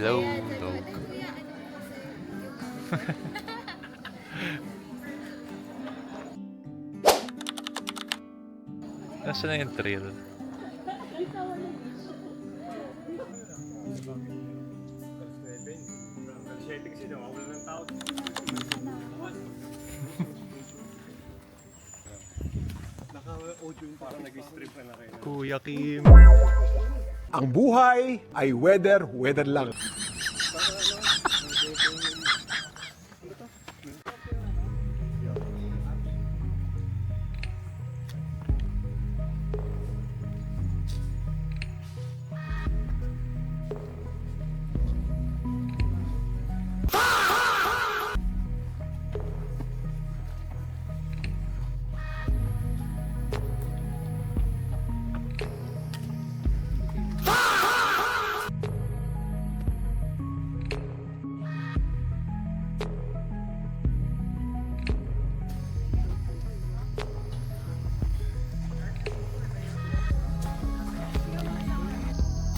Hello, dog. Nasaan na yung trail? Kuya Kim. Ang buhay ay weather lang.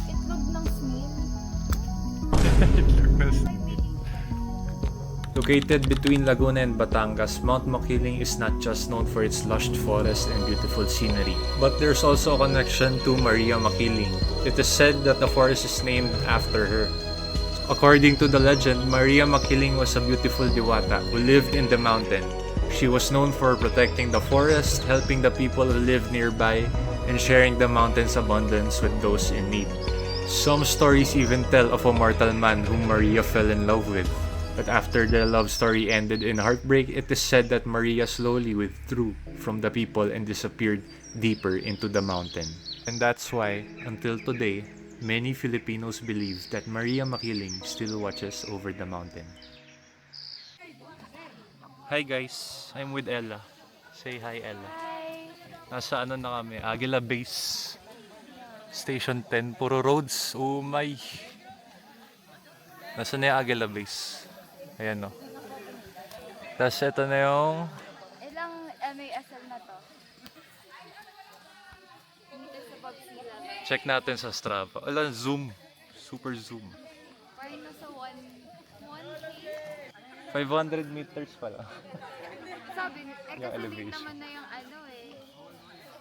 Itlog ng snail. Located between Laguna and Batangas, Mount Makiling is not just known for its lush forest and beautiful scenery, but there's also a connection to Maria Makiling. It is said that the forest is named after her. According to the legend, Maria Makiling was a beautiful diwata who lived in the mountain. She was known for protecting the forest, helping the people who lived nearby, and sharing the mountain's abundance with those in need. Some stories even tell of a mortal man whom Maria fell in love with. But after their love story ended in heartbreak, it is said that Maria slowly withdrew from the people and disappeared deeper into the mountain. And that's why, until today, many Filipinos believe that Maria Makiling still watches over the mountain. Hi guys, I'm with Ella. Say hi, Ella. Hi! Nasa ano na kami, Aguila Base. Station 10, puro roads. Oh my! Nasa na yung Aguila Base? Ayan o. Tapos ito na yung Ilang MASL na to? Dito sa Babsila. check natin sa Strava. Ala, zoom. Super zoom. Parang nasa 1K. 500 meters pala. Sabi, Yung kasi elevation. naman na yung ano eh.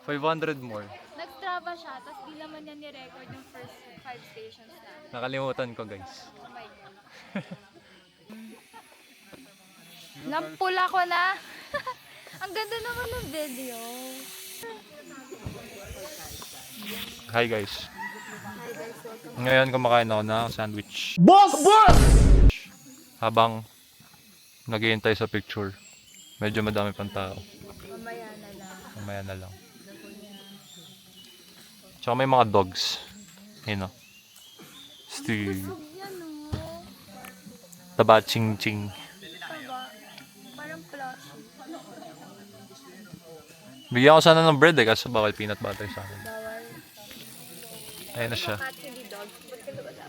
500 more. Nag-Strava siya, tapos di naman niya ni-record yung first 5 stations na. Nakalimutan ko guys. Oh my God. Nampula ko na. Ang ganda naman ng video. Hi guys. Ngayon kumakain ako ng sandwich. Boss! Habang naghihintay sa picture. Medyo madami pang tao. Mamaya na lang. Mamaya na lang. Tsaka may mga dogs. Ayun o. Steve. Busog yan oh. Taba ching ching. Taba. Parang plushie. Bigyan ko sana ng bread eh, kaso bawal peanut butter sa akin. Bawal. Ayun na siya. Cat hindi dog. Ba't ka wala?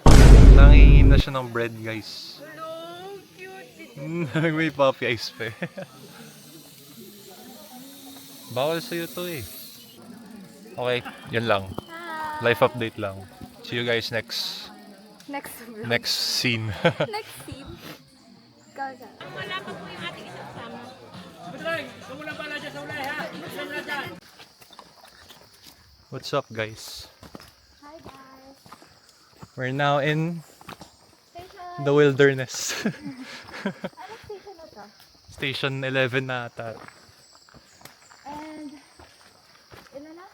Nangingin na siya ng bread guys. Hello, cute. May puppy eyes pa eh. Bawal sa'yo to eh. Okay, yun lang. Life update lang. See you guys next Next scene. Next scene. Ikaw siya. Wala pa po yung ating isang sama. What's up guys? Hi guys. We're now in Station. the wilderness. Anong station na to? Station 11 na ata. And, ilan na?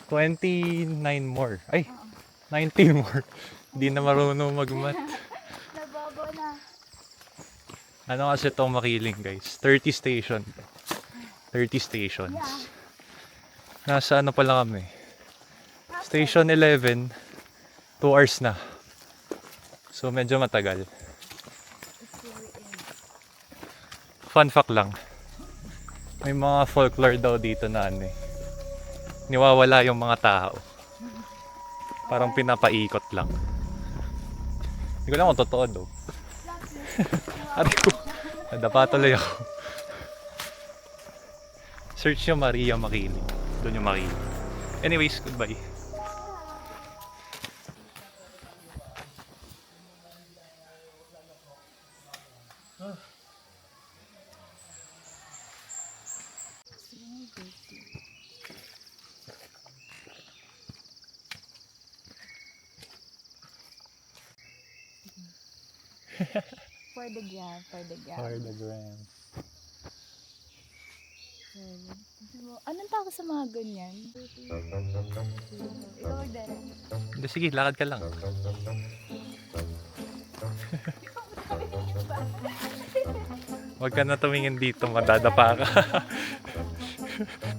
20. 29 more. Ay, 19 more. Hindi na marunong magmat. Nababo na. Ano kasi itong Makiling guys? 30 station. 30 stations. Yeah. Nasa ano pala kami? Station 11, 2 hours na. So medyo matagal. Fun fact lang. May mga folklore daw dito na ano eh. Niwawala yung mga tao. Parang pinapaikot lang. Hindi ko lang kung totoo daw. Ari ko. Nadapa tuloy ako. Search nyo Maria Makiling. Doon yung Makiling. Anyways, goodbye. For the gram, for the gram. For the gram. Anong tawag sa mga ganyan? Ikaw din. Hindi, sige, lakad ka lang. Huwag ka na tumingin dito, madadapa ka.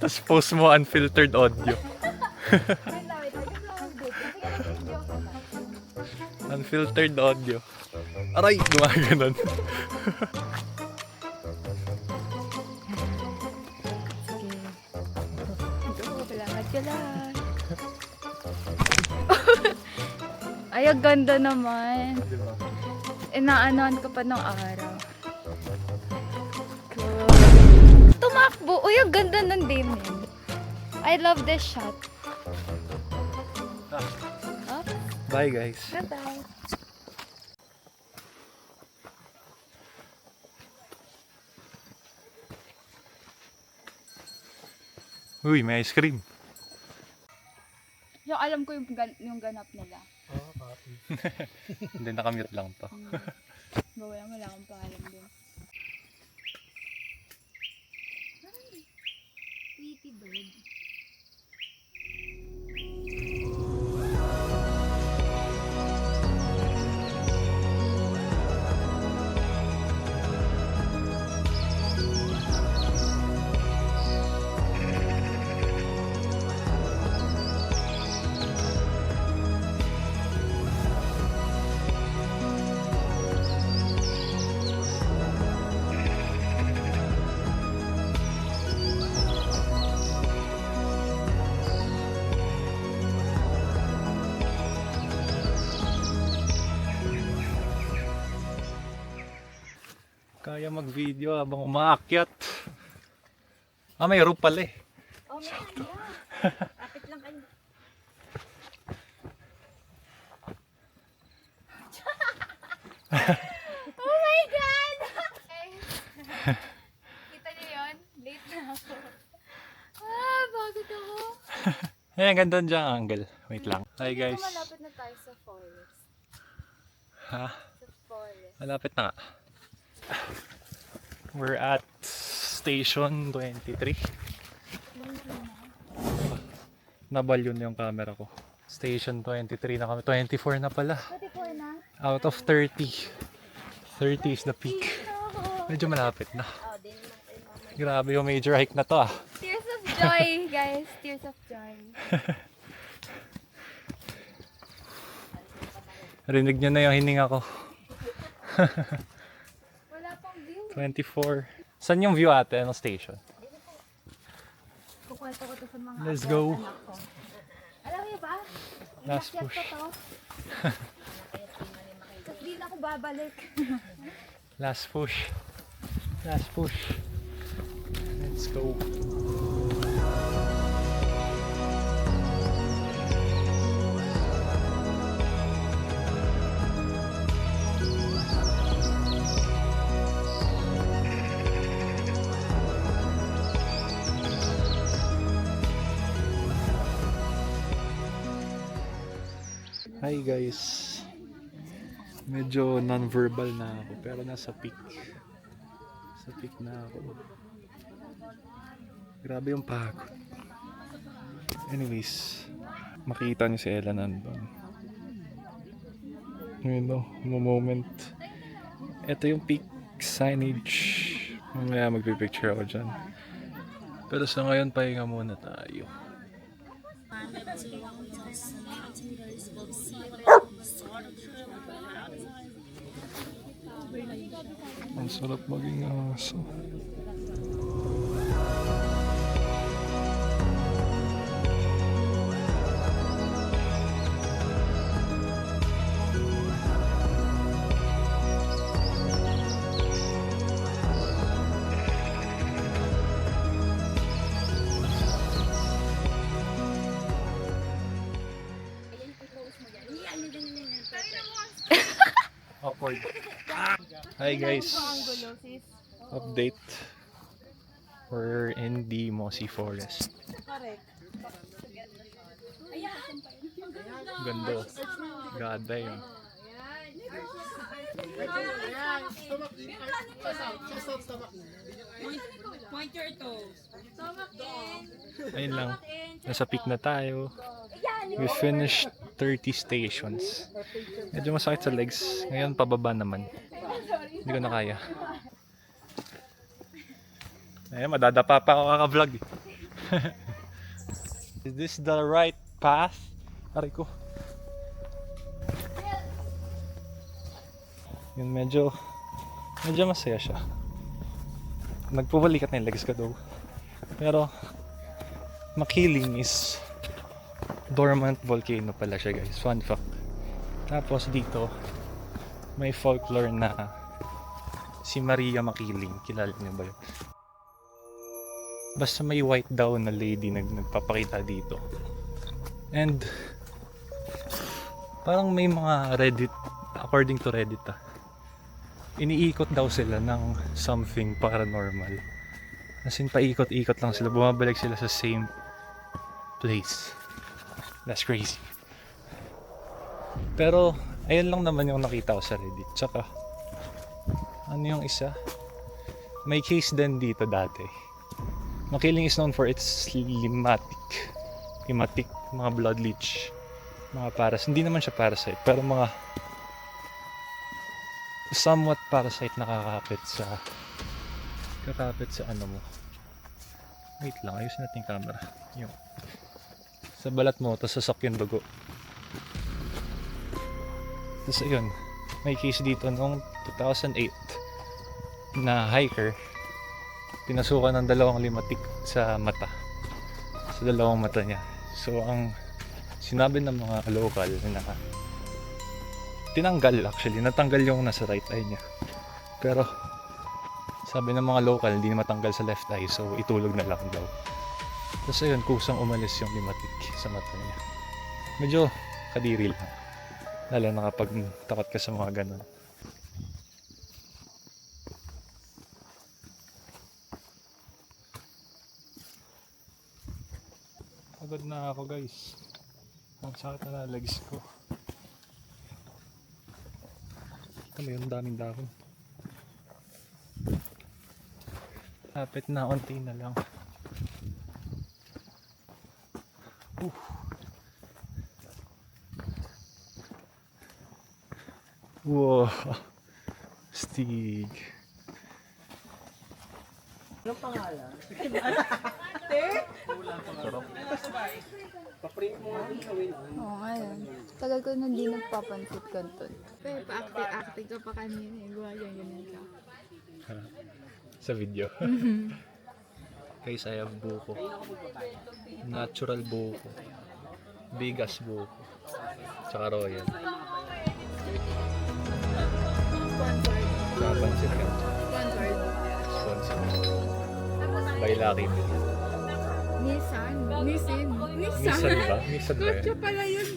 Tapos post mo unfiltered audio. Unfiltered audio. Aray! Gumaganon. Salamat ka lang. Ay, ang ganda naman. Inaanoan ka pa ng araw. Cool. Tumakbo. Uy, ang ganda ng Damien. I love this shot. Oh, Bye guys. bye-bye. Uy, may ice cream. Yung alam ko yung ganap nila. Hindi, nakamute lang to. Bawala mo lang akong pangalan din. Ay, Tweety bird. Kaya mag-video habang umaakyat. Ah, may roof pala eh. Oh, meron yan. Kapit lang kayo. Oh my God! Kita niyo yun? Late na ako. Ah, bakit ako? Eh, ganda dyan ang angle. Wait lang. Hi Dito guys. malapit na tayo sa forest. Ha? Sa forest. Malapit na nga. We're at station 23. Nabalyon na yung camera ko. Station 23 na kami. 24 na pala. 24 na? Out of 30. 30 is the peak. Medyo malapit na. Grabe yung major hike na to ah. Tears of joy, guys. Tears of joy. Rinig nyo na yung hininga ko. Wala pang view. 24. Saan yung view ate? Anong station? Kukwento ko to sa mga Let's go. anak ko. Alam niyo ba? Last Inakyat push. ko to. Tapos di na ako babalik. Last push. Last push. Let's go. Hi guys. Medyo non-verbal na ako pero nasa peak. Sa peak na ako. Grabe yung pagod. Anyways, makita niyo si Ella nandun. Yun o, moment. Ito yung peak signage. Mamaya magpipicture ako dyan. Pero sa ngayon, pahinga muna tayo. Ang sarap maging aso. Awkward. Hi guys. Update. We're in the Mossy Forest. Ganda. God damn. Point your toes. Ayun lang. Nasa peak na tayo. We finished 30 stations. Medyo masakit sa legs. Ngayon pababa naman. Hindi ko na kaya. Ayun, madadapa pa ako kaka-vlog. Is this the right path? Aray ko. Yun, medyo masaya siya. Nagpubalikat na yung legs ko daw. Pero Makiling is dormant volcano pala siya, guys. Fun fact. Tapos dito may folklore na si Maria Makiling. Kilala niyo ba yun? Basta may white daw na lady nagpapakita dito. And parang may mga Reddit, according to Reddit iniikot daw sila ng something paranormal. As in, paikot-ikot lang sila. Bumabalik sila sa same place. That's crazy. Pero, ayun lang naman yung nakita ko sa Reddit. Tsaka, ano yung isa? May case din dito dati. Makiling is known for its limatic, mga blood leech, mga hindi naman siya parasite, pero mga somewhat parasite nakakapit sa ano mo. Wait lang, ayusin natin yung camera. Yung sa balat mo, tapos sasak yung dugo. Tapos ayun, may case dito noong 2008 na hiker, pinasukan ng dalawang limatik sa mata. Sa dalawang mata niya. So ang sinabi ng mga local na natanggal yung nasa right eye niya. Pero sabi ng mga local, hindi na matanggal sa left eye, so itulog na lang daw. Tapos ayun, kusang umalis yung limatik sa mata niya. Medyo kadiri lang. Lalo na kapag takot ka sa mga ganun. Pagod na ako, guys. Ang sakit na legs ko. Kita mo yun, daming dahon. Lapit na, unti na lang. Wow, Stig. Anong pangalan? Pa-print mo nga dun sa win. Oo, ngayon. Tagal ko na di nagpapansit kanton. Pero pa-acting ka pa kanina. Gawa ganyan ka. Sa video. Guys, I have buko. Natural buko. Bigas buko. Tsaka royal. Tsaka pansit ka. Sponsored. By Lucky Me. Nissan ba? Nissan ba? Nissan ba Kotse yan? pala yun.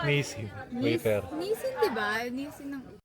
Nissan. Waiter. Nissan, diba? Nissan ng